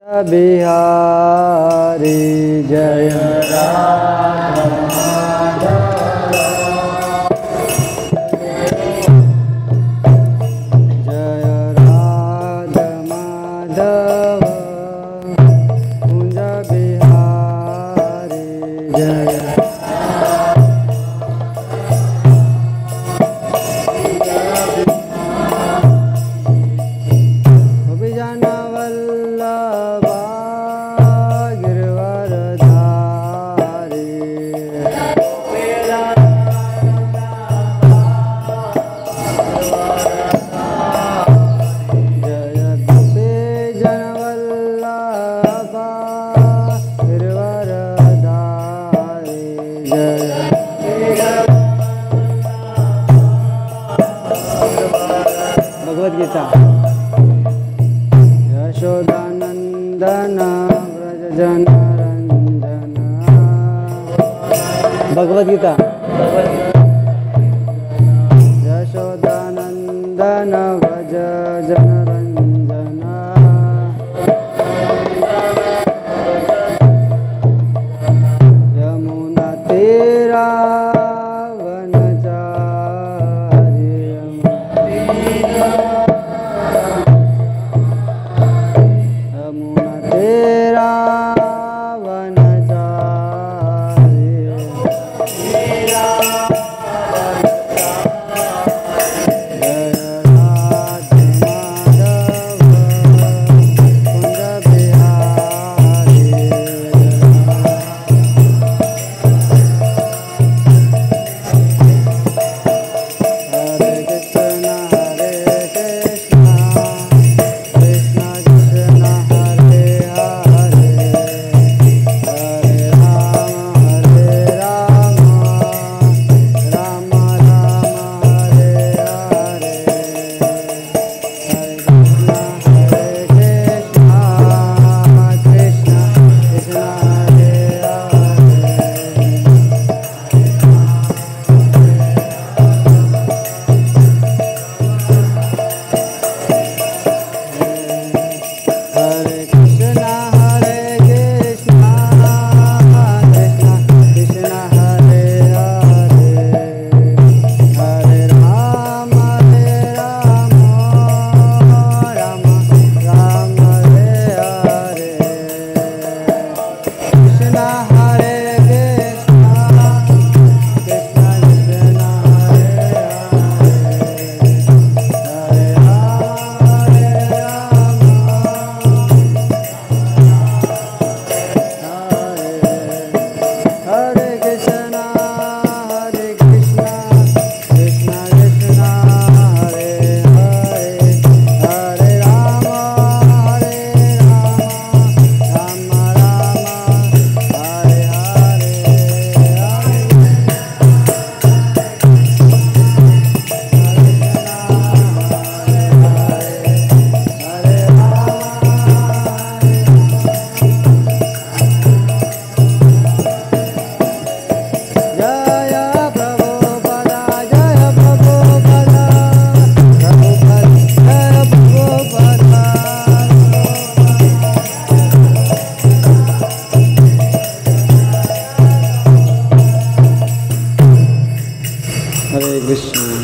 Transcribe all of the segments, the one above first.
बिहारी जय राधा जय राधा माधव कुंज बिहारी जय यशोदानंदन व्रज जन रंजन भगवद गीता यशोदानंदन व्रज जन रंजन यमुना तेरा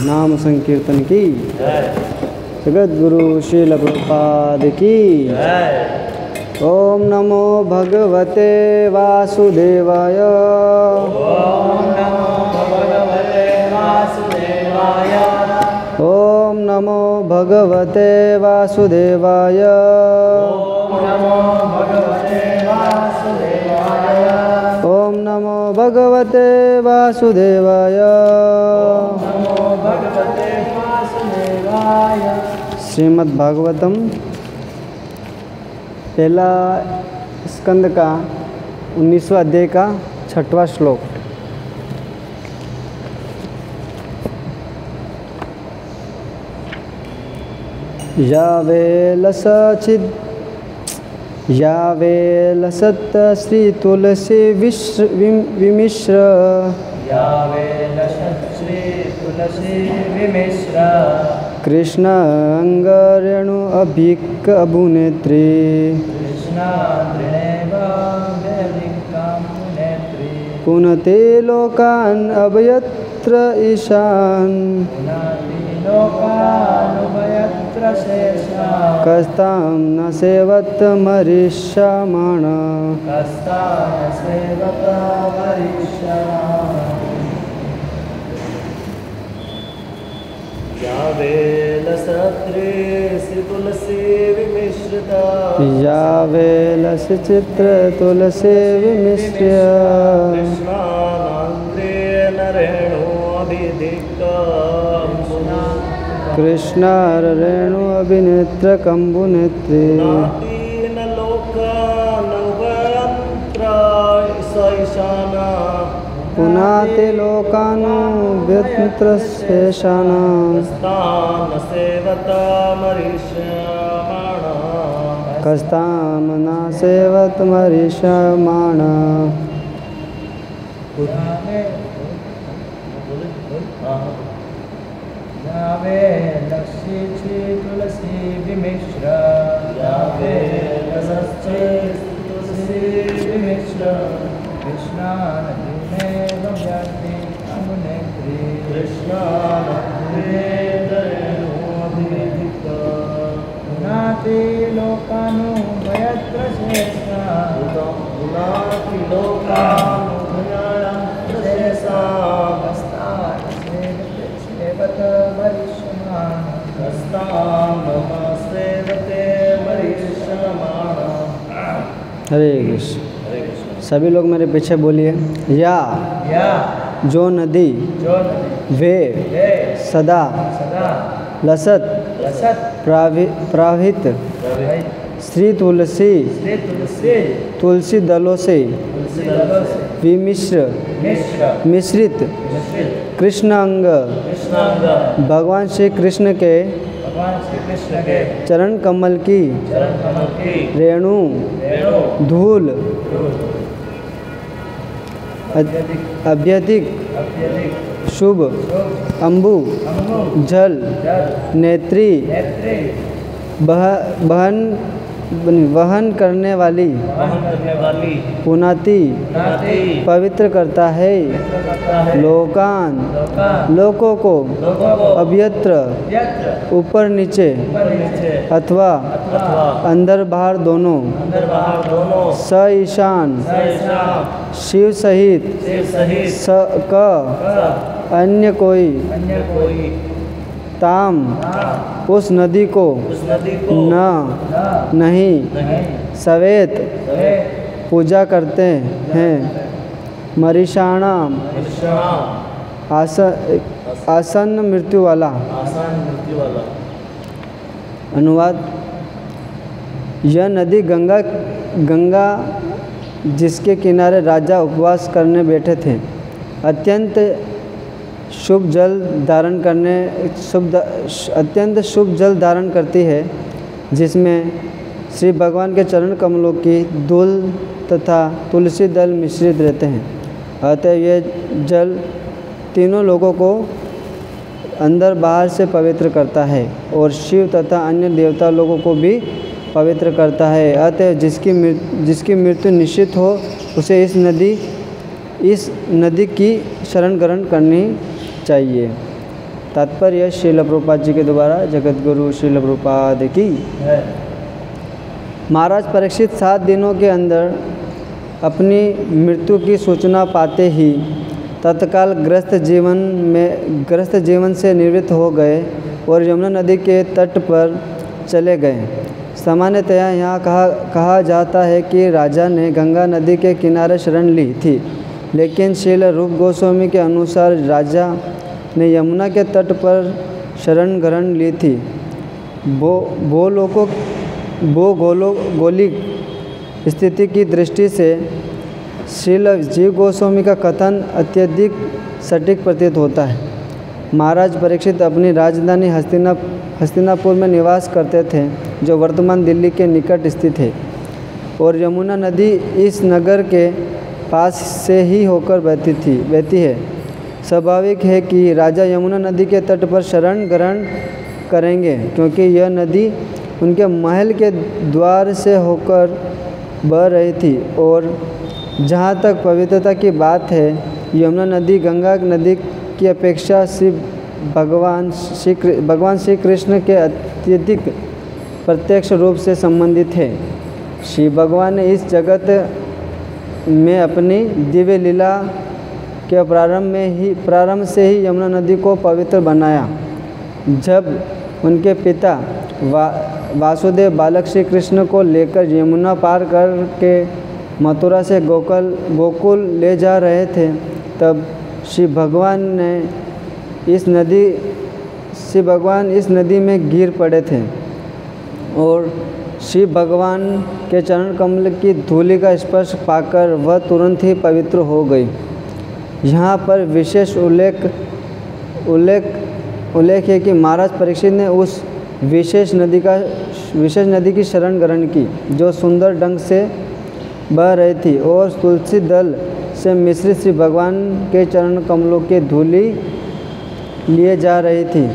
नाम संकीर्तन की जगत गुरु श्रील प्रभुपाद की ओम नमो भगवते वासुदेवाय ओम नमो भगवते वासुदेवाय ओम नमो भगवते वासुदेवाय श्रीमद् भागवतम पहला स्कंद का 19वां अध्याय का 6वां श्लोक। यावे लसत श्री तुलसी विमिश्र कृष्ण अंगरेणु अभिक अभुनेत्री पुनते लोकान् अभयत्र ईशान कस्तां न सेवत मरीष्यमाण यावे लस चित्र तुलसी विमिश्र कृष्णार रेणु अभिनेत्र कंबुनेत्री पुनाते लोकानु व्यत्र शेषाना कस्ताम न सेवत मरीषमाण। यावे लक्ष्य तुलसी विमिश्र यावे लक्ष्य तुलसी विमिश्र कृष्णानदीने गम्यते अमुनेत्री कृष्णानदीनेन्द्रेणोऽभिधिता पुनाति लोकानुभयत्र शेषा पुनाति लोकानुभयत्र शेषा हरे कृष्ण। सभी लोग मेरे पीछे बोलिए। या जो नदी वे सदा लसत प्रावित श्री तुलसी तुलसी दलों से मिश्रित कृष्ण अंग भगवान श्री कृष्ण के चरण कमल की रेणु धूल अत्यधिक शुभ अम्बु जल नेत्री वहन करने वाली पुनाति पवित्र करता है लोकान लोकों को अभ्यत्र ऊपर नीचे अथवा अंदर बाहर दोनों स ईशान शिव सहित अन्य कोई ताम उस नदी को नहीं सवेत पूजा करते हैं मरीषाणाम आसन मृत्यु वाला। अनुवाद। यह नदी गंगा जिसके किनारे राजा उपवास करने बैठे थे अत्यंत शुभ जल धारण करती है जिसमें श्री भगवान के चरण कमलों की धूल तथा तुलसी दल मिश्रित रहते हैं। अतः यह जल तीनों लोगों को अंदर बाहर से पवित्र करता है और शिव तथा अन्य देवता लोगों को भी पवित्र करता है। अतः जिसकी मृत्यु निश्चित हो उसे इस नदी की शरण ग्रहण करनी चाहिए। तात्पर्य श्रील प्रभुपाद जी के द्वारा जगत गुरु श्रील प्रभुपाद की। महाराज परीक्षित 7 दिनों के अंदर अपनी मृत्यु की सूचना पाते ही तत्काल ग्रस्त जीवन से निवृत्त हो गए और यमुना नदी के तट पर चले गए। सामान्यतया यहाँ कहा जाता है कि राजा ने गंगा नदी के किनारे शरण ली थी, लेकिन श्रील रूप गोस्वामी के अनुसार राजा ने यमुना के तट पर शरण ग्रहण ली थी। भौगोलिक स्थिति की दृष्टि से श्रील जीव गोस्वामी का कथन अत्यधिक सटीक प्रतीत होता है। महाराज परीक्षित अपनी राजधानी हस्तिनापुर में निवास करते थे, जो वर्तमान दिल्ली के निकट स्थित है, और यमुना नदी इस नगर के पास से ही होकर बहती है। स्वाभाविक है कि राजा यमुना नदी के तट पर शरण ग्रहण करेंगे, क्योंकि यह नदी उनके महल के द्वार से होकर बह रही थी। और जहाँ तक पवित्रता की बात है, यमुना नदी गंगा नदी की अपेक्षा भगवान श्री कृष्ण के अत्यधिक प्रत्यक्ष रूप से संबंधित है। श्री भगवान ने इस जगत में अपनी दिव्य लीला के प्रारंभ से ही यमुना नदी को पवित्र बनाया। जब उनके पिता वासुदेव बालक श्री कृष्ण को लेकर यमुना पार करके मथुरा से गोकुल ले जा रहे थे, तब श्री भगवान इस नदी में गिर पड़े थे और श्री भगवान के चरण कमल की धूलि का स्पर्श पाकर वह तुरंत ही पवित्र हो गई। यहाँ पर विशेष उल्लेख है कि महाराज परीक्षित ने उस विशेष नदी की शरण ग्रहण की, जो सुंदर ढंग से बह रही थी और तुलसी दल से मिश्रित श्री भगवान के चरण कमलों की धूलि लिए जा रही थी।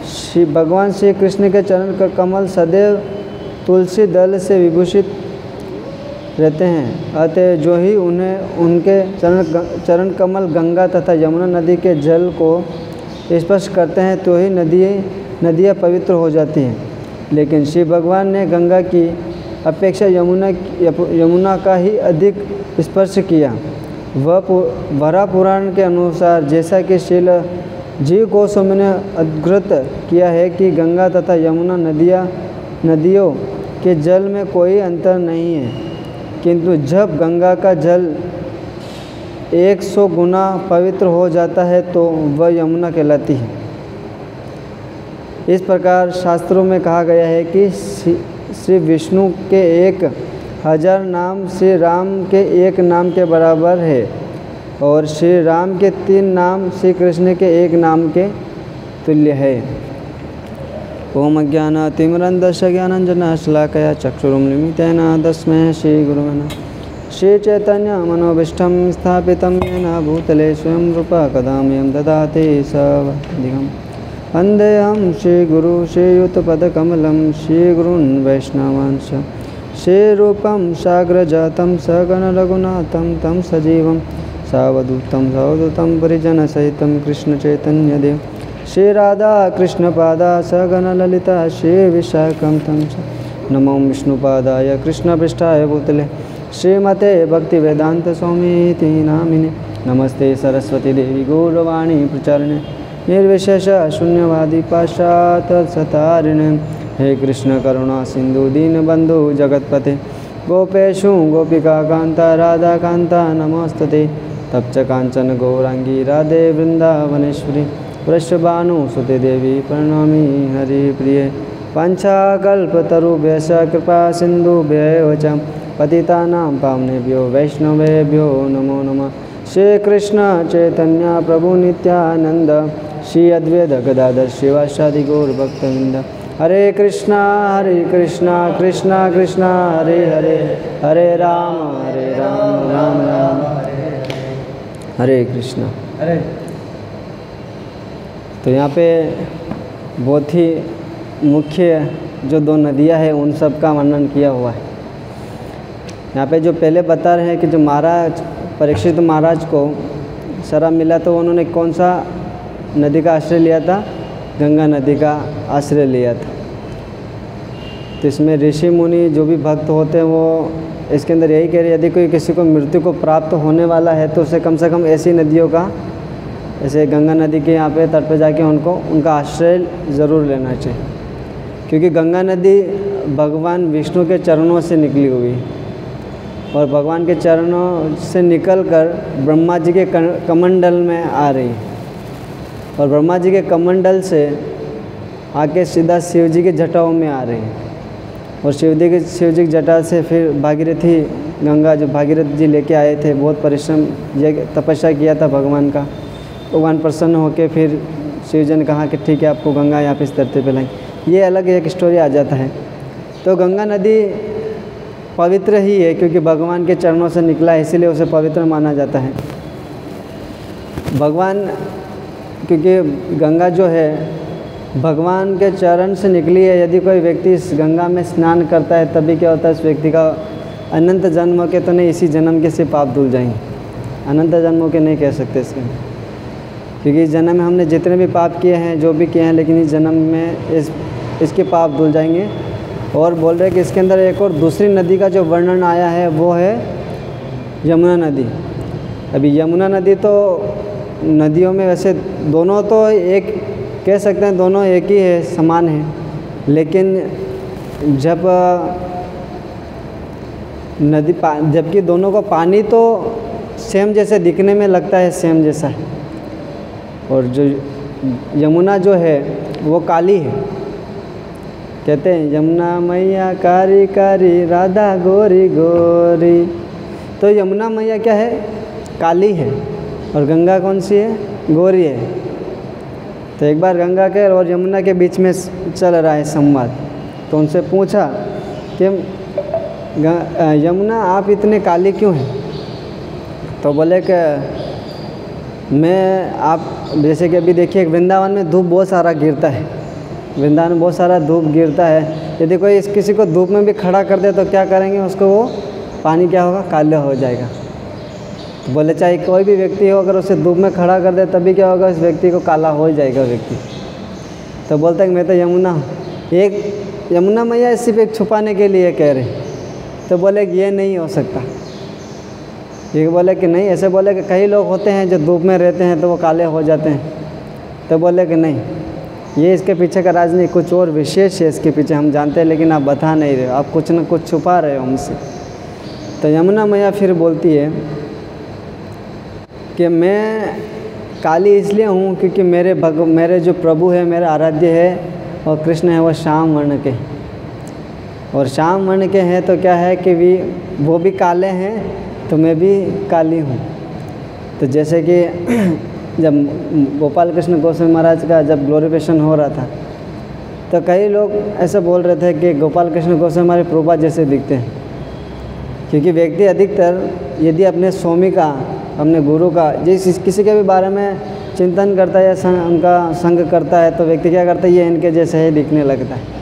श्री भगवान श्री कृष्ण के चरण कमल सदैव तुलसी दल से विभूषित रहते हैं। अतः जो ही उन्हें उनके चरण कमल गंगा तथा यमुना नदी के जल को स्पर्श करते हैं, तो ही नदियाँ पवित्र हो जाती हैं। लेकिन श्री भगवान ने गंगा की अपेक्षा यमुना का ही अधिक स्पर्श किया। वरा पुराण के अनुसार, जैसा कि श्रील जीव गोस्वामी ने उद्धृत किया है कि गंगा तथा यमुना नदियों के जल में कोई अंतर नहीं है, किंतु जब गंगा का जल 100 गुना पवित्र हो जाता है तो वह यमुना कहलाती है। इस प्रकार शास्त्रों में कहा गया है कि श्री विष्णु के 1000 नाम श्री राम के 1 नाम के बराबर है और श्री राम के 3 नाम श्री कृष्ण के 1 नाम के तुल्य है। ओम अज्ञानतिमिरन्धस्य ज्ञानाञ्जनस्य शलाकया चक्षुरुन्मीलितेन तस्मै श्रीगुरवे नमः। श्रीचैतन्यमनोभीष्टं स्थापितं येन भूतले स्वयं रूपा कदा मह्यं ददाति सवदिगम्। वन्देऽहं श्रीगुरु श्रीयुतपदकमलं श्रीगुरून् वैष्णवांश्च श्रीरूपं साग्रजातं सगणरघुनाथं तं सजीवं सावधूतं परिजनसहितं कृष्णचैतन्यदेव श्री राधा कृष्ण पादा सगण ललिता श्री विशाखं तं च नमो विष्णुपादाय कृष्ण पृष्ठाय भूतले श्रीमते भक्ति वेदांत स्वामीति नामिने नमस्ते सरस्वती देवी गौरवाणी प्रचारिणे निर्विशेष शून्यवादी पाश्चात्य सतारिणे हे कृष्ण करुणा सिंधु दीनबंधु जगतपते गोपेशु गोपिका कांता राधा कांता नमस्तते तप्त कांचन गौरांगी राधे वृंदावनेश्वरी वृषभानुसुते देवी प्रणमामि हरिप्रिये पंचाकल्पतरुभ्यश्च कृपा सिन्धुभ्यैव च पतितानां पावनेभ्यो वैष्णवेभ्यो नमो नमः। श्री कृष्ण चैतन्य प्रभु नित्यानंद श्री अद्वैत गदाधर श्रीवासादि गौर भक्तवृंद हरे कृष्णा कृष्णा कृष्णा हरे हरे हरे राम राम राम हरे कृष्णा। तो यहाँ पे बहुत ही मुख्य जो 2 नदियाँ हैं उन सब का वर्णन किया हुआ है। यहाँ पे जो पहले बता रहे हैं कि जो महाराज परीक्षित महाराज को शराब मिला तो उन्होंने कौन सा नदी का आश्रय लिया था? गंगा नदी का आश्रय लिया था। तो इसमें ऋषि मुनि जो भी भक्त होते हैं वो इसके अंदर यही कह रहे हैं, यदि कोई किसी को मृत्यु को प्राप्त होने वाला है तो उसे कम से कम ऐसी नदियों का, ऐसे गंगा नदी के यहाँ पे तट पे जाके उनका आश्रय ज़रूर लेना चाहिए, क्योंकि गंगा नदी भगवान विष्णु के चरणों से निकली हुई और भगवान के चरणों से निकलकर ब्रह्मा जी के कमंडल में आ रही और ब्रह्मा जी के कमंडल से आके सीधा शिव जी के जटाओं में आ रही और शिव जी की जटा से फिर भागीरथी गंगा जो भागीरथ जी लेके आए थे, बहुत परिश्रम तपस्या किया था भगवान का। भगवान प्रसन्न होकर फिर शिव जी ने कहा कि ठीक है आपको गंगा यहाँ पे इस धरती पे लाई। ये अलग एक स्टोरी आ जाता है। तो गंगा नदी पवित्र ही है क्योंकि भगवान के चरणों से निकला है, इसीलिए उसे पवित्र माना जाता है। भगवान, क्योंकि गंगा जो है भगवान के चरण से निकली है। यदि कोई व्यक्ति इस गंगा में स्नान करता है तभी क्या होता है, उस व्यक्ति का अनंत जन्मों के तो नहीं, इसी जन्म के से पाप धुल जाएंगे। अनंत जन्मों के नहीं कह सकते इसके, क्योंकि इस जन्म में हमने जितने भी पाप किए हैं, जो भी किए हैं, लेकिन इस जन्म में इसके पाप धुल जाएंगे। और बोल रहे हैं कि इसके अंदर एक और दूसरी नदी का जो वर्णन आया है वो है यमुना नदी। अभी यमुना नदी तो नदियों में वैसे दोनों तो एक कह सकते हैं, दोनों एक ही है, समान है, लेकिन जबकि दोनों को पानी तो सेम जैसे दिखने में लगता है, सेम जैसा है, और जो यमुना जो है वो काली है। कहते हैं यमुना मैया कारी कारी, राधा गोरी गोरी। तो यमुना मैया क्या है? काली है, और गंगा कौन सी है? गोरी है। तो एक बार गंगा के और यमुना के बीच में चल रहा है संवाद, तो उनसे पूछा कि यमुना आप इतने काली क्यों हैं? तो बोले कि आप जैसे कि अभी देखिए वृंदावन में धूप बहुत सारा गिरता है, वृंदावन में बहुत सारा धूप गिरता है। यदि कोई किसी को धूप में भी खड़ा कर दे तो क्या करेंगे? उसको वो पानी क्या होगा? काला हो जाएगा। तो बोले चाहे कोई भी व्यक्ति हो, अगर उसे धूप में खड़ा कर दे तभी क्या होगा? उस व्यक्ति को काला हो जाएगा व्यक्ति। तो बोलता है कि मैं तो यमुना हूँ। एक यमुना मैया सिर्फ एक छुपाने के लिए कह रहे। तो बोले कि ये नहीं हो सकता। ये बोले कि नहीं, ऐसे बोले कि कई लोग होते हैं जो धूप में रहते हैं तो वो काले हो जाते हैं। तो बोले कि नहीं, ये इसके पीछे का राज नहीं, कुछ और विशेष है इसके पीछे, हम जानते हैं लेकिन आप बता नहीं रहे हो, आप कुछ न कुछ छुपा रहे हो हमसे। तो यमुना मैया फिर बोलती है कि मैं काली इसलिए हूँ क्योंकि मेरे जो प्रभु है, मेरा आराध्य है और कृष्ण है, वो श्याम वर्ण के, और श्याम वर्ण के हैं तो क्या है कि वो भी काले हैं तो मैं भी काली हूँ। तो जैसे कि जब गोपाल कृष्ण गोस्वामी महाराज का जब ग्लोरिफिकेशन हो रहा था तो कई लोग ऐसे बोल रहे थे कि गोपाल कृष्ण गोस्वामी हमारे प्रभुपाद जैसे दिखते हैं, क्योंकि व्यक्ति अधिकतर यदि अपने स्वामी का, अपने गुरु का, जिस किसी के भी बारे में चिंतन करता है या उनका संग करता है तो व्यक्ति क्या करता है? ये इनके जैसे ही दिखने लगता है।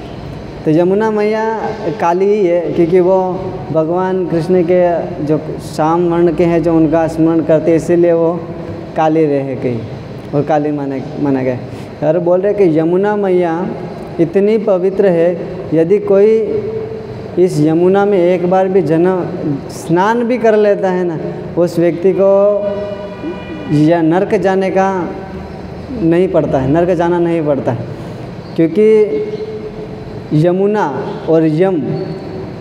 तो यमुना मैया काली ही है क्योंकि वो भगवान कृष्ण के जो श्याम वर्ण के हैं, जो उनका स्मरण करते हैं, इसीलिए वो काली रहे गई और काली माना गया। और बोल रहे कि यमुना मैया इतनी पवित्र है, यदि कोई इस यमुना में एक बार भी स्नान भी कर लेता है ना, उस व्यक्ति को या नरक जाने का नहीं पड़ता है, नरक जाना नहीं पड़ता है। क्योंकि यमुना और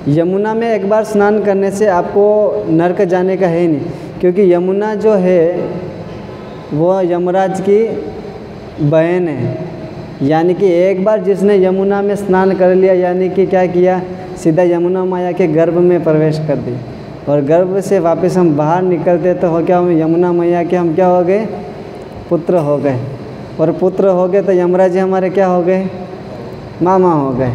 यमुना में एक बार स्नान करने से आपको नरक जाने का है ही नहीं, क्योंकि यमुना जो है वो यमराज की बहन है। यानी कि एक बार जिसने यमुना में स्नान कर लिया, यानी कि क्या किया? सीधा यमुना माया के गर्भ में प्रवेश कर दी, और गर्भ से वापस हम बाहर निकलते तो हो क्या हुए? यमुना मैया के हम क्या हो गए? पुत्र हो गए, और पुत्र हो गए तो यमराज जी हमारे क्या हो गए? मामा हो गए।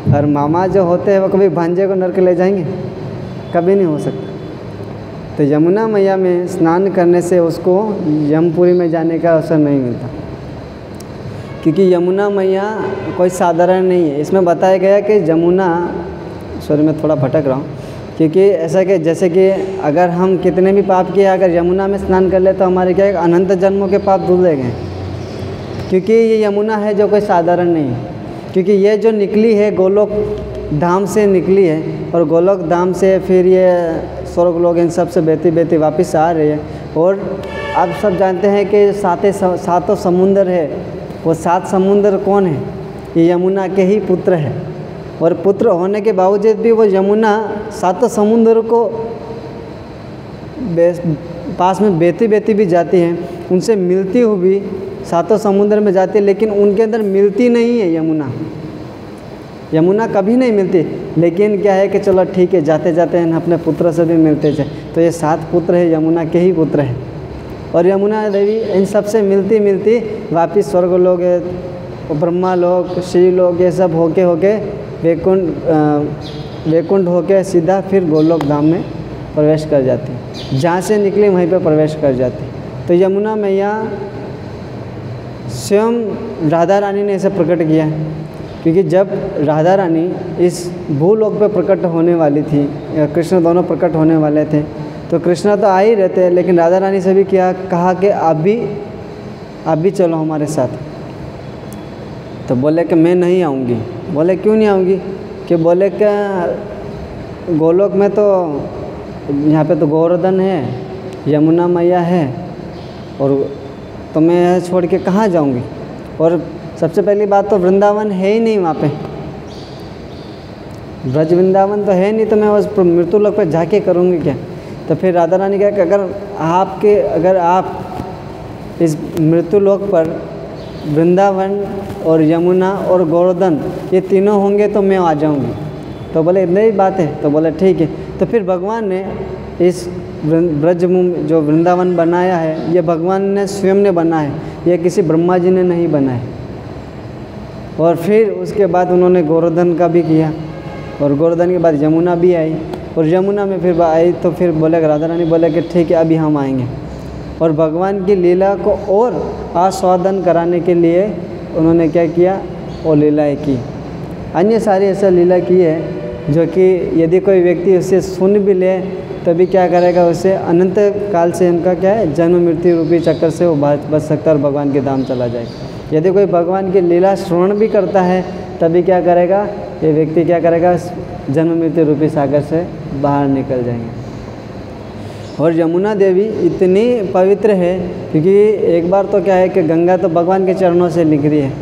और मामा जो होते हैं वो कभी भांजे को नरक ले जाएंगे? कभी नहीं हो सकता। तो यमुना मैया में स्नान करने से उसको यमपुरी में जाने का अवसर नहीं मिलता, क्योंकि यमुना मैया कोई साधारण नहीं है। इसमें बताया गया कि मैं थोड़ा भटक रहा हूँ, क्योंकि ऐसा कि जैसे कि अगर हम कितने भी पाप किए, अगर यमुना में स्नान कर ले तो हमारे क्या अनंत जन्मों के पाप धुल गए, क्योंकि ये यमुना है जो कोई साधारण नहीं है। क्योंकि ये जो निकली है गोलोक धाम से निकली है, और गोलोक धाम से फिर ये स्वर्ग लोग इन सब से बहती बहती वापस आ रही है। और आप सब जानते हैं कि सातों समुंदर है, वो 7 समुंदर कौन है? ये यमुना के ही पुत्र है, और पुत्र होने के बावजूद भी वो यमुना 7 समुंदर को पास में बहती भी जाती है, उनसे मिलती हुई भी 7 समुंदर में जाती है, लेकिन उनके अंदर मिलती नहीं है यमुना कभी नहीं मिलती। लेकिन क्या है कि चलो ठीक है, जाते जाते हैं अपने पुत्र से भी मिलते जाए। तो ये 7 पुत्र है, यमुना के ही पुत्र हैं, और यमुना देवी इन सब से मिलती वापिस स्वर्ग लोग, ब्रह्मा लोग, श्री लोग, ये सब होके वैकुंठ होके सीधा फिर गोलोक धाम में प्रवेश कर जाती है। जहाँ से निकली वहीं पर प्रवेश कर जाती। तो यमुना मैया स्वयं राधा रानी ने इसे प्रकट किया, क्योंकि जब राधा रानी इस भूलोक पे प्रकट होने वाली थी, कृष्ण दोनों प्रकट होने वाले थे, तो कृष्ण तो आ ही रहते हैं, लेकिन राधा रानी से भी क्या कहा कि आप भी चलो हमारे साथ। तो बोले कि मैं नहीं आऊँगी। बोले क्यों नहीं आऊँगी? कि बोले कि गोलोक में तो यहाँ पे तो गोवर्धन है, यमुना मैया है, और तो मैं छोड़ के कहाँ जाऊँगी? और सबसे पहली बात तो वृंदावन है ही नहीं वहाँ पे, ब्रज वृंदावन तो है नहीं, तो मैं उस मृत्यु लोक पे जाके करूँगी क्या? तो फिर राधा रानी कहा कि अगर आप इस मृत्यु लोक पर वृंदावन और यमुना और गोवर्धन ये तीनों होंगे तो मैं आ जाऊँगी। तो बोले इतनी ही बात है? तो बोले ठीक है। तो फिर भगवान ने इस ब्रज जो वृंदावन बनाया है, ये भगवान ने स्वयं ने बना है, ये किसी ब्रह्मा जी ने नहीं बनाया। और फिर उसके बाद उन्होंने गोवर्धन का भी किया, और गोवर्धन के बाद यमुना भी आई, और यमुना में फिर आई तो फिर बोले राधा रानी बोले कि ठीक है अभी हम आएंगे। और भगवान की लीला को और आस्वादन कराने के लिए उन्होंने क्या किया? वो लीलाएँ की। अन्य सारी ऐसा लीला की है जो कि यदि कोई व्यक्ति उसे सुन भी ले तभी क्या करेगा, उसे अनंत काल से उनका क्या है, जन्म मृत्यु रूपी चक्कर से वो बच सकता है और भगवान के धाम चला जाएगा। यदि कोई भगवान की लीला श्रवण भी करता है तभी क्या करेगा, ये व्यक्ति क्या करेगा, जन्म मृत्यु रूपी सागर से बाहर निकल जाएंगे। और यमुना देवी इतनी पवित्र है क्योंकि एक बार तो क्या है कि गंगा तो भगवान के चरणों से निकली है,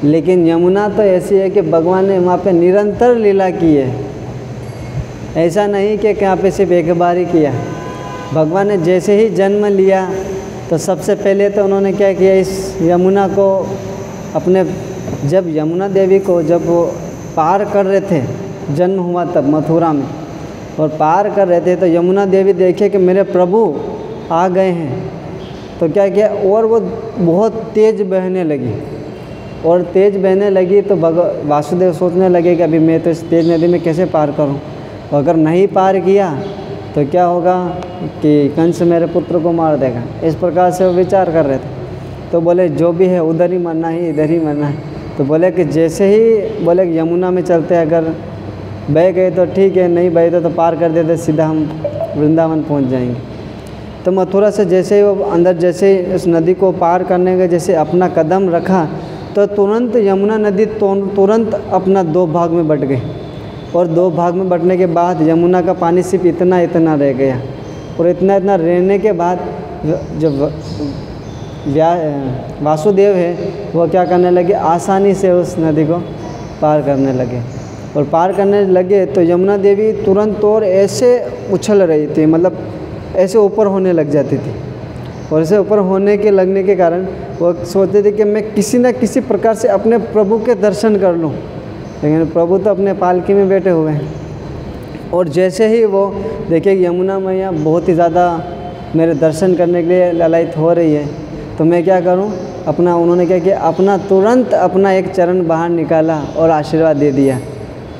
लेकिन यमुना तो ऐसी है कि भगवान ने वहाँ पे निरंतर लीला की है। ऐसा नहीं कि यहाँ पे सिर्फ एक बार ही किया। भगवान ने जैसे ही जन्म लिया तो सबसे पहले तो उन्होंने क्या किया, इस यमुना को अपने, जब यमुना देवी को जब वो पार कर रहे थे, जन्म हुआ तब मथुरा में, और पार कर रहे थे तो यमुना देवी देखे कि मेरे प्रभु आ गए हैं, तो क्या किया, और वो बहुत तेज़ बहने लगी। और तेज़ बहने लगी तो वासुदेव सोचने लगे कि अभी मैं तो इस तेज़ नदी में कैसे पार करूं, अगर नहीं पार किया तो क्या होगा कि कंस मेरे पुत्र को मार देगा। इस प्रकार से वो विचार कर रहे थे। तो बोले जो भी है उधर ही मरना है, इधर ही मरना है। तो बोले कि जैसे ही बोले कि यमुना में चलते, अगर बह गए तो ठीक है, नहीं बहे तो पार कर देते, सीधा हम वृंदावन पहुंच जाएंगे। तो मथुरा से जैसे ही वो अंदर, जैसे उस नदी को पार करने का जैसे अपना कदम रखा तो तुरंत यमुना नदी तुरंत अपना दो भाग में बट गई, और दो भाग में बटने के बाद यमुना का पानी सिर्फ इतना इतना रह गया। और इतना इतना रहने के बाद जो वासुदेव है वो क्या करने लगे, आसानी से उस नदी को पार करने लगे। और पार करने लगे तो यमुना देवी तुरंत और ऐसे उछल रही थी, मतलब ऐसे ऊपर होने लग जाती थी। और ऐसे ऊपर होने के लगने के कारण वो सोचते थे कि मैं किसी न किसी प्रकार से अपने प्रभु के दर्शन कर लूं, लेकिन प्रभु तो अपने पालकी में बैठे हुए हैं। और जैसे ही वो देखिए यमुना मैया बहुत ही ज़्यादा मेरे दर्शन करने के लिए ललायित हो रही है, तो मैं क्या करूं, अपना, उन्होंने क्या किया, अपना तुरंत अपना एक चरण बाहर निकाला और आशीर्वाद दे दिया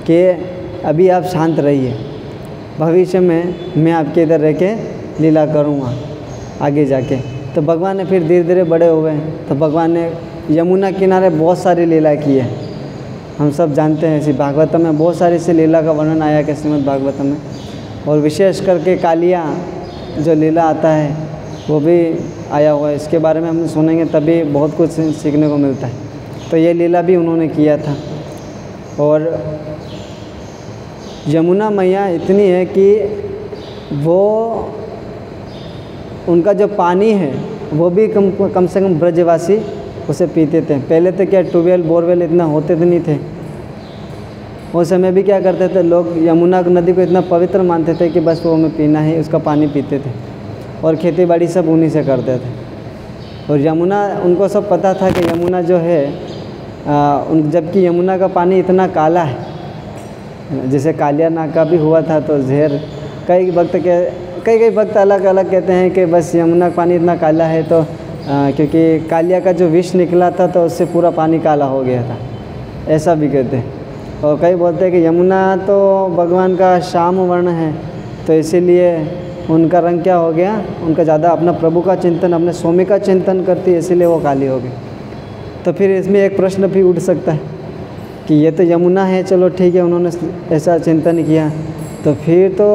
कि अभी आप शांत रहिए, भविष्य में मैं आपके इधर रह के लीला करूँगा आगे जाके। तो भगवान ने फिर धीरे धीरे बड़े हुए, तो भगवान ने यमुना किनारे बहुत सारी लीला की है, हम सब जानते हैं। इसी भागवतम में बहुत सारी सी लीला का वर्णन आया है श्रीमद् भागवतम में, और विशेष करके कालिया जो लीला आता है वो भी आया हुआ है। इसके बारे में हम सुनेंगे तभी बहुत कुछ सीखने को मिलता है। तो ये लीला भी उन्होंने किया था। और यमुना मैया इतनी है कि वो, उनका जो पानी है वो भी कम से कम ब्रजवासी उसे पीते थे। पहले तो क्या ट्यूबवेल बोरवेल इतना होते तो नहीं थे, उस समय भी क्या करते थे लोग, यमुना नदी को इतना पवित्र मानते थे कि बस वो हमें पीना है, उसका पानी पीते थे, और खेती बाड़ी सब उन्हीं से करते थे। और यमुना, उनको सब पता था कि यमुना जो है, जबकि यमुना का पानी इतना काला है, जैसे कालिया नाग का भी हुआ था तो जहर, कई वक्त अलग अलग कहते हैं कि बस यमुना का पानी इतना काला है तो क्योंकि कालिया का जो विष निकला था तो उससे पूरा पानी काला हो गया था, ऐसा भी कहते हैं। और कई बोलते हैं कि यमुना तो भगवान का श्याम वर्ण है, तो इसीलिए उनका रंग क्या हो गया, उनका ज़्यादा अपना प्रभु का चिंतन, अपने स्वामी का चिंतन करती है, इसीलिए वो काली हो गई। तो फिर इसमें एक प्रश्न भी उठ सकता है कि ये तो यमुना है, चलो ठीक है, उन्होंने ऐसा चिंतन किया। तो फिर तो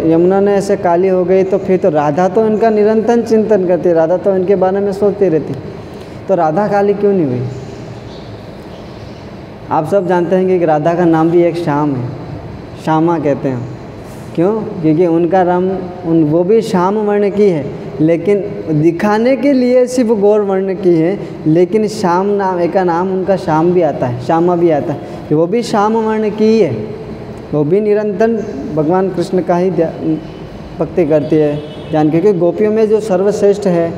यमुना ने ऐसे काली हो गई, तो फिर तो राधा तो इनका निरंतर चिंतन करती, राधा तो इनके बारे में सोचती रहती, तो राधा काली क्यों नहीं हुई? आप सब जानते हैं कि राधा का नाम भी एक श्याम है, श्यामा कहते हैं। क्यों? क्योंकि उनका रंग वो भी श्याम वर्ण की है, लेकिन दिखाने के लिए सिर्फ गौर वर्ण की है, लेकिन श्याम नाम एक का नाम उनका श्याम भी आता है, श्यामा भी आता है, कि वो भी श्याम वर्ण की ही है, वो भी निरंतर भगवान कृष्ण का ही भक्ति करती है जान, क्योंकि गोपियों में जो सर्वश्रेष्ठ है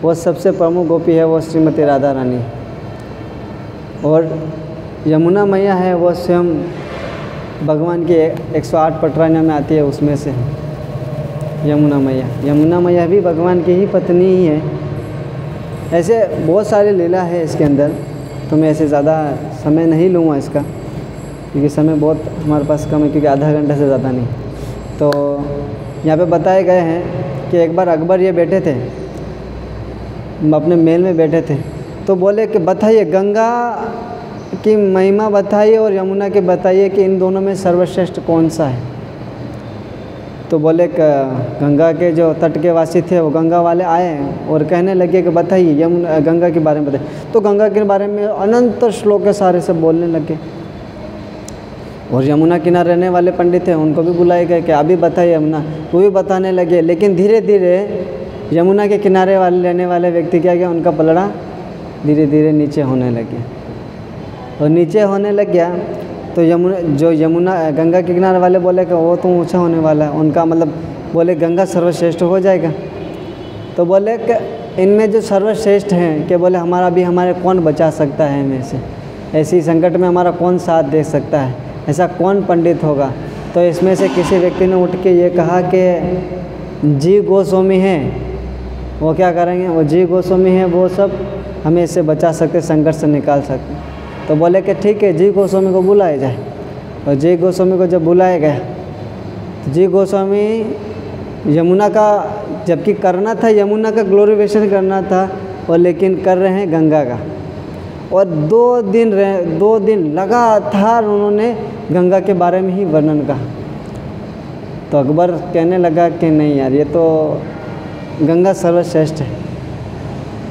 वो सबसे प्रमुख गोपी है, वो श्रीमती राधा रानी। और यमुना मैया है वो स्वयं भगवान की 108 पटरानियों में आती है, उसमें से यमुना मैया। यमुना मैया भी भगवान की ही पत्नी ही है। ऐसे बहुत सारी लीला है इसके अंदर, तो मैं ऐसे ज़्यादा समय नहीं लूँगा इसका, क्योंकि समय बहुत हमारे पास कम है, क्योंकि आधा घंटा से ज़्यादा नहीं। तो यहाँ पे बताए गए हैं कि एक बार अकबर ये बैठे थे, अपने महल में बैठे थे, तो बोले कि बताइए गंगा की महिमा बताइए और यमुना की बताइए कि इन दोनों में सर्वश्रेष्ठ कौन सा है। तो बोले गंगा के जो तट के वासी थे वो गंगा वाले आए और कहने लगे कि बताइए यमुना गंगा के बारे में बताइए। तो गंगा के बारे में अनंत श्लोक के सारे से बोलने लगे। और यमुना किनारे रहने वाले पंडित हैं, उनको भी बुलाए गए कि आप भी बताइए यमुना, वो भी बताने लगे। लेकिन धीरे धीरे यमुना के किनारे वाले रहने वाले व्यक्ति क्या किया, उनका पलड़ा धीरे धीरे नीचे होने लगे। और नीचे होने लग गया तो यमुना गंगा के किनारे वाले बोले कि वो तो ऊंचा होने वाला है, उनका मतलब बोले गंगा सर्वश्रेष्ठ हो जाएगा। तो बोले कि इनमें जो सर्वश्रेष्ठ हैं कि बोले हमारे कौन बचा सकता है इनमें से, ऐसी संकट में हमारा कौन साथ दे सकता है, ऐसा कौन पंडित होगा। तो इसमें से किसी व्यक्ति ने उठ के ये कहा कि जी गोस्वामी हैं, वो क्या करेंगे, वो जी गोस्वामी हैं, वो सब हमें इससे बचा सकते, संकट से निकाल सकते। तो बोले कि ठीक है, जी गोस्वामी को बुलाया जाए। और जी गोस्वामी को जब बुलाया गया तो जी गोस्वामी यमुना का, जबकि करना था यमुना का ग्लोरिफिकेशन करना था, और लेकिन कर रहे हैं गंगा का। और 2 दिन लगातार उन्होंने गंगा के बारे में ही वर्णन कहा। तो अकबर कहने लगा कि नहीं यार, ये तो गंगा सर्वश्रेष्ठ है।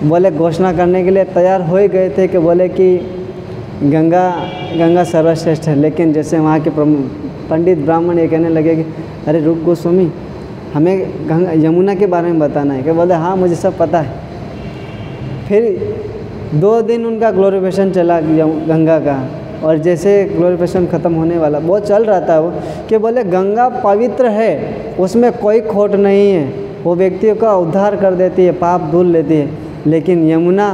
बोले घोषणा करने के लिए तैयार हो ही गए थे कि बोले कि गंगा सर्वश्रेष्ठ है। लेकिन जैसे वहाँ के पंडित ब्राह्मण ये कहने लगे कि अरे रुक गोस्वामी, हमें यमुना के बारे में बताना है। कि बोले हाँ मुझे सब पता है। फिर 2 दिन उनका ग्लोरिफिकेशन चला गंगा का, और जैसे ग्लोरिफिकेशन ख़त्म होने वाला वो चल रहा था, वो कि बोले गंगा पवित्र है, उसमें कोई खोट नहीं है, वो व्यक्तियों का उद्धार कर देती है, पाप धुल लेती है। लेकिन यमुना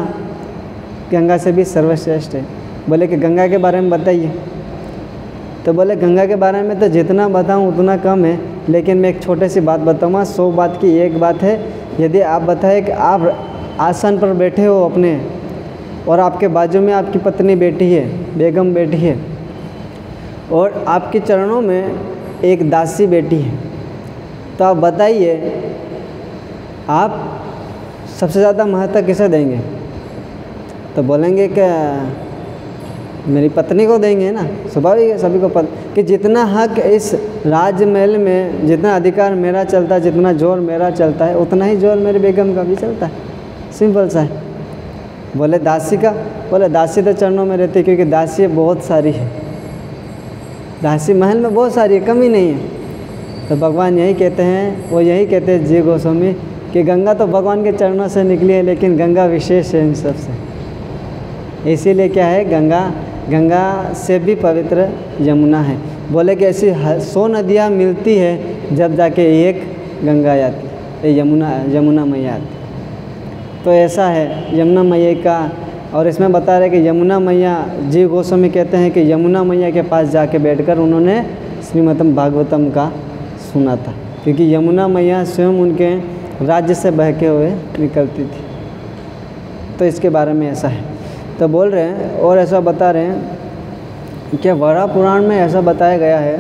गंगा से भी सर्वश्रेष्ठ है। बोले कि गंगा के बारे में बताइए। तो बोले गंगा के बारे में तो जितना बताऊं उतना कम है, लेकिन मैं एक छोटी सी बात बताऊंगा। 100 बात की एक बात है, यदि आप बताएं कि आप आसन पर बैठे हो अपने, और आपके बाजू में आपकी पत्नी बैठी है, बेगम बैठी है, और आपके चरणों में एक दासी बैठी है, तो आप बताइए आप सबसे ज़्यादा महत्व किसे देंगे? तो बोलेंगे कि मेरी पत्नी को देंगे ना, स्वाभाविक है, सभी को पता कि जितना हक इस राजमहल में, जितना अधिकार मेरा चलता है, जितना जोर मेरा चलता है, उतना ही जोर मेरी बेगम का भी चलता है। सिंपल सा है। बोले दासी का, बोले दासी तो चरणों में रहती है, क्योंकि दासी बहुत सारी है, दासी महल में बहुत सारी है, कमी नहीं है। तो भगवान यही कहते हैं, वो यही कहते हैं जी गोस्वामी कि गंगा तो भगवान के चरणों से निकली है, लेकिन गंगा विशेष है इन सबसे। इसीलिए क्या है, गंगा से भी पवित्र यमुना है। बोले कि ऐसी 100 नदियाँ मिलती है जब जाके एक गंगा आती है, यमुना मैया आती। तो ऐसा है यमुना मैया का। और इसमें बता रहे कि यमुना मैया, जी गोस्वामी कहते हैं कि यमुना मैया के पास जाके बैठकर उन्होंने श्रीमद् भागवतम का सुना था, क्योंकि यमुना मैया स्वयं उनके राज्य से बह के हुए निकलती थी। तो इसके बारे में ऐसा है। तो बोल रहे हैं, और ऐसा बता रहे हैं कि वरा पुराण में ऐसा बताया गया है,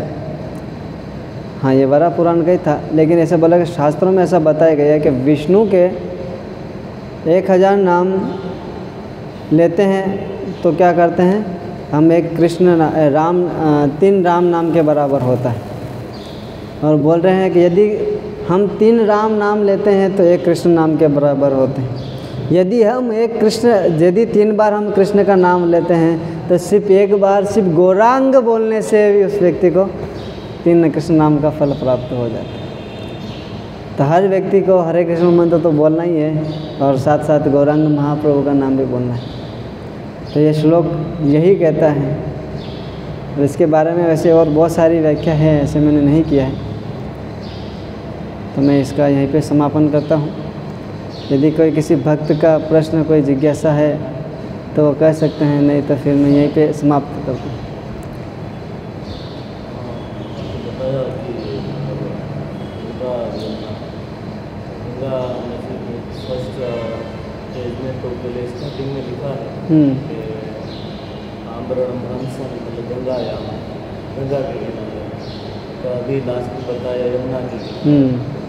हाँ ये वरा पुराण का ही था, लेकिन ऐसा बोला कि शास्त्रों में ऐसा बताया गया है कि विष्णु के 1000 नाम लेते हैं तो क्या करते हैं, हम एक तीन राम नाम के बराबर होता है। और बोल रहे हैं कि यदि हम 3 राम नाम लेते हैं तो एक कृष्ण नाम के बराबर होते हैं। यदि 3 बार हम कृष्ण का नाम लेते हैं तो सिर्फ एक बार सिर्फ गौरांग बोलने से भी उस व्यक्ति को 3 कृष्ण नाम का फल प्राप्त हो जाता है। तो हर व्यक्ति को हरे कृष्ण मंत्र तो बोलना ही है और साथ साथ गौरांग महाप्रभु का नाम भी बोलना है। तो ये श्लोक यही कहता है। और इसके बारे में वैसे और बहुत सारी व्याख्या है, ऐसे मैंने नहीं किया है, तो मैं इसका यहीं पे समापन करता हूँ। यदि कोई किसी भक्त का प्रश्न, कोई जिज्ञासा है तो वो कह सकते हैं, नहीं तो फिर मैं यहीं पे समाप्त करता हूँ। बताया कि फर्स्ट पेज में तो पहले स्टार्टिंग में लिखा है कि आम्बरणम हंसन मतलब गंगायाम, गंगा के किनारे। तो अभी लास्ट में बताया यमुना की,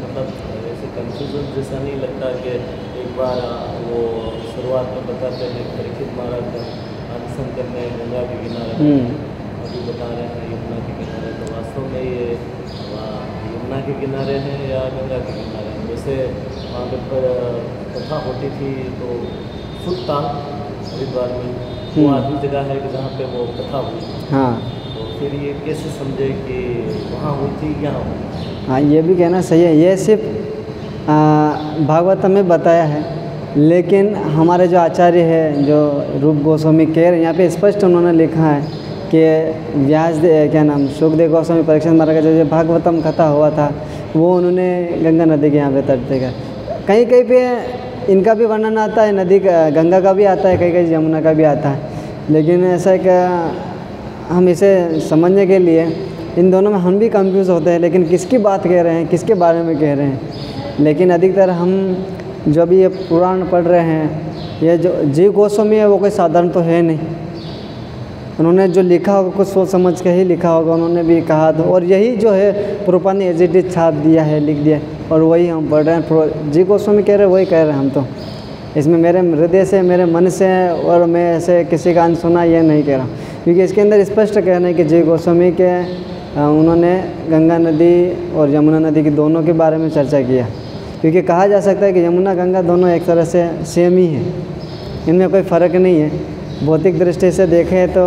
मतलब ऐसे कंफ्यूजन जैसा नहीं लगता कि एक बार वो शुरुआत में बताते हैं परीक्षित महाराज का हंसन करने गंगा के किनारे, अभी बता रहे हैं यमुना के किनारे। तो वास्तव में ये यमुना के किनारे हैं या गंगा के किनारे? जैसे वहाँ पर कथा होती थी तो सुल्तान हरिद्वार में वो आदमी जगह है कि जहाँ पे वो कथा हुई। हाँ, तो फिर ये कैसे समझे कि वहाँ हुई थी यहाँ हुई? हाँ, ये भी कहना सही है। ये सिर्फ भागवत में बताया है, लेकिन हमारे जो आचार्य है जो रूप गोस्वामी कह रहे हैं, यहाँ पे स्पष्ट उन्होंने लिखा है कि सुखदेव गोस्वामी परीक्षित महाराज का जो भागवतम कथा हुआ था वो उन्होंने गंगा नदी के यहाँ पे तट पे कहीं कहीं पे इनका भी वर्णन आता है, नदी का गंगा का भी आता है, कहीं कहीं यमुना का भी आता है। लेकिन ऐसा है कि हम इसे समझने के लिए इन दोनों में हम भी कंफ्यूज होते हैं, लेकिन किसकी बात कह रहे हैं, किसके बारे में कह रहे हैं। लेकिन अधिकतर हम जो भी ये पुराण पढ़ रहे हैं, ये जो जीव गोस्वामी है वो कोई साधारण तो है नहीं। उन्होंने जो लिखा होगा कुछ सोच समझ के ही लिखा होगा, उन्होंने भी कहा था। और यही जो है प्रोपा ने एज इट इज छाप दिया है, लिख दिया है, और वही हम पढ़ रहे हैं। जी गोस्वामी कह रहे हैं वही कह रहे हैं हम तो। इसमें मेरे हृदय से, मेरे मन से और मैं ऐसे किसी का अनसुना ये नहीं कह रहा हूँ, क्योंकि इसके अंदर स्पष्ट कहना है कि जी गोस्वामी के उन्होंने गंगा नदी और यमुना नदी की दोनों के बारे में चर्चा किया। क्योंकि कहा जा सकता है कि यमुना गंगा दोनों एक तरह से सेम ही है, इनमें कोई फ़र्क नहीं है। भौतिक दृष्टि से देखें तो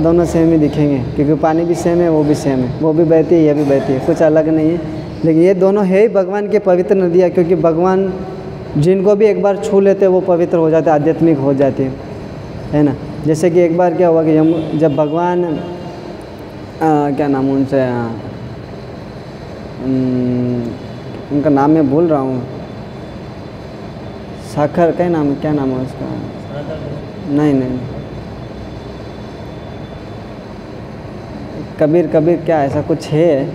दोनों सेम ही दिखेंगे, क्योंकि पानी भी सेम है, वो भी सेम है, वो भी बहती है, ये भी बहती है, कुछ अलग नहीं है। लेकिन ये दोनों है ही भगवान के पवित्र नदियाँ, क्योंकि भगवान जिनको भी एक बार छू लेते हैं वो पवित्र हो जाते हैं, आध्यात्मिक हो जाते हैं, है ना। जैसे कि एक बार क्या हुआ कि जब भगवान क्या नाम उनसे उनका नाम मैं भूल रहा हूँ, साखर का नाम, क्या नाम है उसका? नहीं, कबीर क्या ऐसा कुछ है।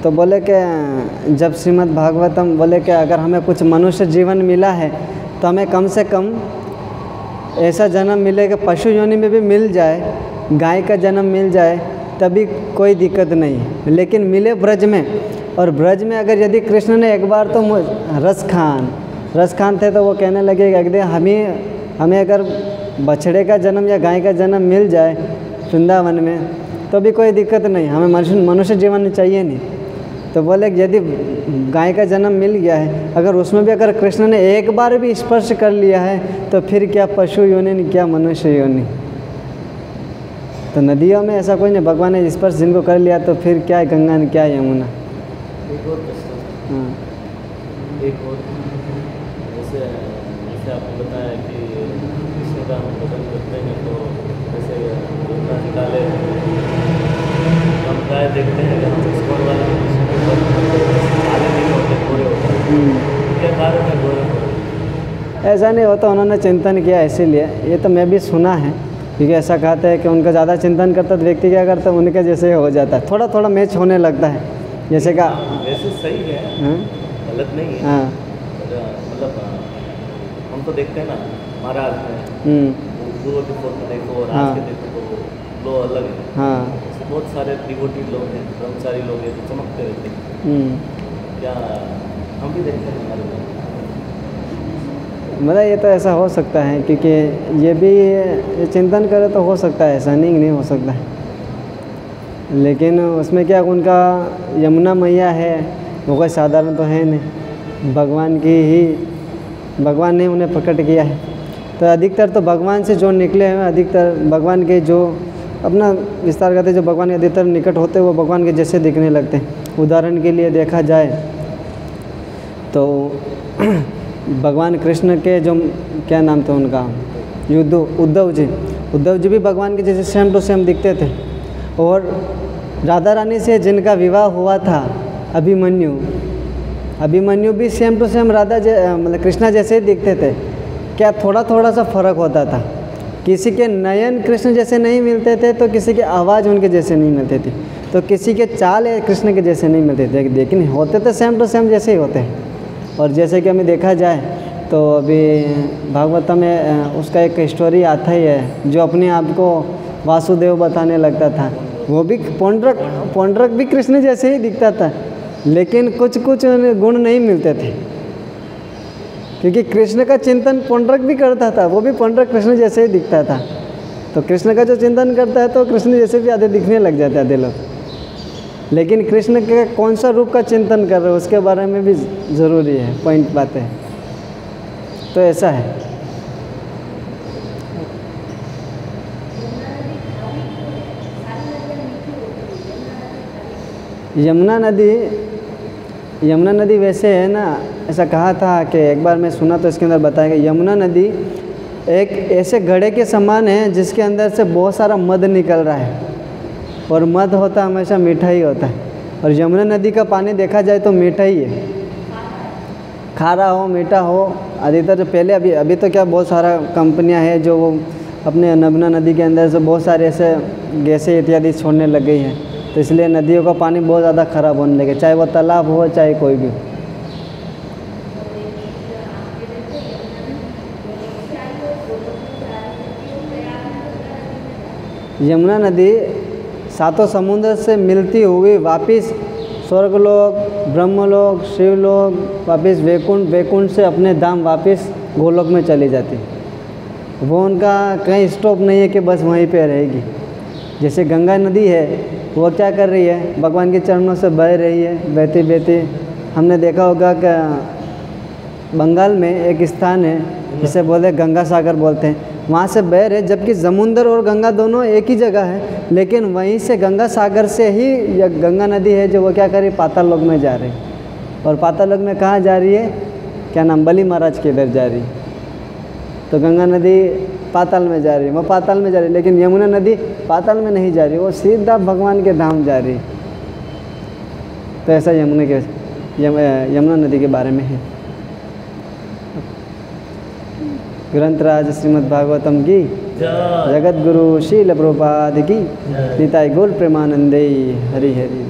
तो बोले कि जब श्रीमद् भागवतम बोले कि अगर हमें कुछ मनुष्य जीवन मिला है तो हमें कम से कम ऐसा जन्म मिले कि पशु योनि में भी मिल जाए, गाय का जन्म मिल जाए तभी कोई दिक्कत नहीं, लेकिन मिले ब्रज में। और ब्रज में अगर यदि कृष्ण ने एक बार तो रस खान थे तो वो कहने लगे कि अगर हमें अगर बछड़े का जन्म या गाय का जन्म मिल जाए वृंदावन में तो भी कोई दिक्कत नहीं, हमें मनुष्य जीवन चाहिए नहीं। तो बोले कि यदि गाय का जन्म मिल गया है, अगर उसमें भी अगर कृष्ण ने एक बार भी स्पर्श कर लिया है तो फिर क्या पशु योनि, क्या मनुष्य योनि। तो नदियों में ऐसा कोई नहीं, भगवान ने स्पर्श जिनको कर लिया तो फिर क्या गंगा क्या यमुना। एक और प्रश्न, हाँ, एक और जैसे आपने बताया कि कृष्ण का हम भजन करते हैं तो जैसे गंगा निकाले हम गाय देखते हैं कि हम स्कोर वाले आगे नहीं होते, गोरे होते हैं, क्या कारण है गोरे? ऐसा नहीं होता, उन्होंने चिंतन किया इसीलिए। ये तो मैं भी सुना है, क्योंकि ऐसा कहते हैं कि उनका ज़्यादा चिंतन करता तो व्यक्ति क्या करता है, उनके जैसे हो जाता है, थोड़ा थोड़ा मैच होने लगता है। जैसे का वैसे सही है, गलत नहीं है। हाँ, मतलब हम तो देखते हैं ना महाराज में गुरु के फोटो देखो और आज के देखो तो दो अलग है। हाँ, बहुत सारे डिवोटी लोग हैं, ब्रह्मचारी लोग हैं जो चमकते रहते हैं, क्या हम भी देखते हैं हमारे मतलब ये तो ऐसा हो सकता है, क्योंकि ये भी ये चिंतन करे तो हो सकता है, ऐसा नहीं हो सकता है। लेकिन उसमें क्या उनका यमुना मैया है, वो कोई साधारण तो है नहीं, भगवान ने उन्हें प्रकट किया है। तो अधिकतर तो भगवान से जो निकले हैं, अधिकतर भगवान के जो अपना विस्तार करते, जो भगवान के अधिकतर निकट होते हैं वो भगवान के जैसे दिखने लगते हैं। उदाहरण के लिए देखा जाए तो भगवान कृष्ण के जो क्या नाम था उनका, उद्धव जी भी भगवान के जैसे सेम टू सेम दिखते थे। और राधा रानी से जिनका विवाह हुआ था अभिमन्यु भी सेम टू सेम मतलब कृष्णा जैसे ही दिखते थे। क्या थोड़ा सा फ़र्क होता था, किसी के नयन कृष्ण जैसे नहीं मिलते थे, तो किसी की आवाज़ उनके जैसे नहीं मिलती थी, तो किसी के चाल कृष्ण के जैसे नहीं मिलते थे, लेकिन होते तो सेम टू सेम जैसे ही होते हैं। और जैसे कि हमें देखा जाए तो अभी भागवत में उसका एक स्टोरी आता ही है, जो अपने आप को वासुदेव बताने लगता था। वो भी पौंड्रक भी कृष्ण जैसे ही दिखता था, लेकिन कुछ गुण नहीं मिलते थे, क्योंकि कृष्ण का चिंतन पौंड्रक भी करता था, वो भी पौंड्रक कृष्ण जैसे ही दिखता था। तो कृष्ण का जो चिंतन करता है तो कृष्ण जैसे भी आधे दिखने लग जाते आधे लोग, लेकिन कृष्ण के कौन सा रूप का चिंतन कर रहे हो उसके बारे में भी ज़रूरी है, पॉइंट बातें है। तो ऐसा है। यमुना नदी वैसे है ना, ऐसा कहा था कि एक बार मैं सुना तो इसके अंदर बताया गया, यमुना नदी एक ऐसे घड़े के समान है जिसके अंदर से बहुत सारा मध निकल रहा है, और मध होता हमेशा मीठा ही होता है। और यमुना नदी का पानी देखा जाए तो मीठा ही है, खारा हो मीठा हो अधिकतर। पहले अभी तो क्या बहुत सारा कंपनियां हैं जो वो अपने यमुना नदी के अंदर से बहुत सारे ऐसे गैसें इत्यादि छोड़ने लग गई हैं, तो इसलिए नदियों का पानी बहुत ज़्यादा ख़राब होने लगे, चाहे वो तालाब हो चाहे कोई भी। यमुना नदी सातों समुद्र से मिलती हुई वापिस स्वर्गलोक, ब्रह्मलोक, शिवलोक, वापिस वैकुंठ से अपने धाम वापिस गोलोक में चली जाती। वो उनका कहीं स्टॉप नहीं है कि बस वहीं पे रहेगी। जैसे गंगा नदी है, वो क्या कर रही है, भगवान के चरणों से बह रही है, बहती बहती। हमने देखा होगा कि बंगाल में एक स्थान है जिसे बोलते गंगा सागर बोलते हैं, वहाँ से बह रहे, जबकि समुंदर और गंगा दोनों एक ही जगह है, लेकिन वहीं से गंगा सागर से ही यह गंगा नदी है जो वो क्या कर रही, पाताल लोक में जा रही। और पाताल लोक में कहाँ जा रही है, क्या नाम, बलि महाराज के इधर जा रही। तो गंगा नदी पाताल में जा रही है, वो पाताल में जा रही है, लेकिन यमुना नदी पाताल में नहीं जा रही, वो सीधा भगवान के धाम जा रही। तो ऐसा यमुना नदी के बारे में है। ग्रंथराज श्रीमद् भागवतम की, जगत गुरु श्रील प्रभुपाद की, निताई गौर प्रेमानंदे। हरि हरि।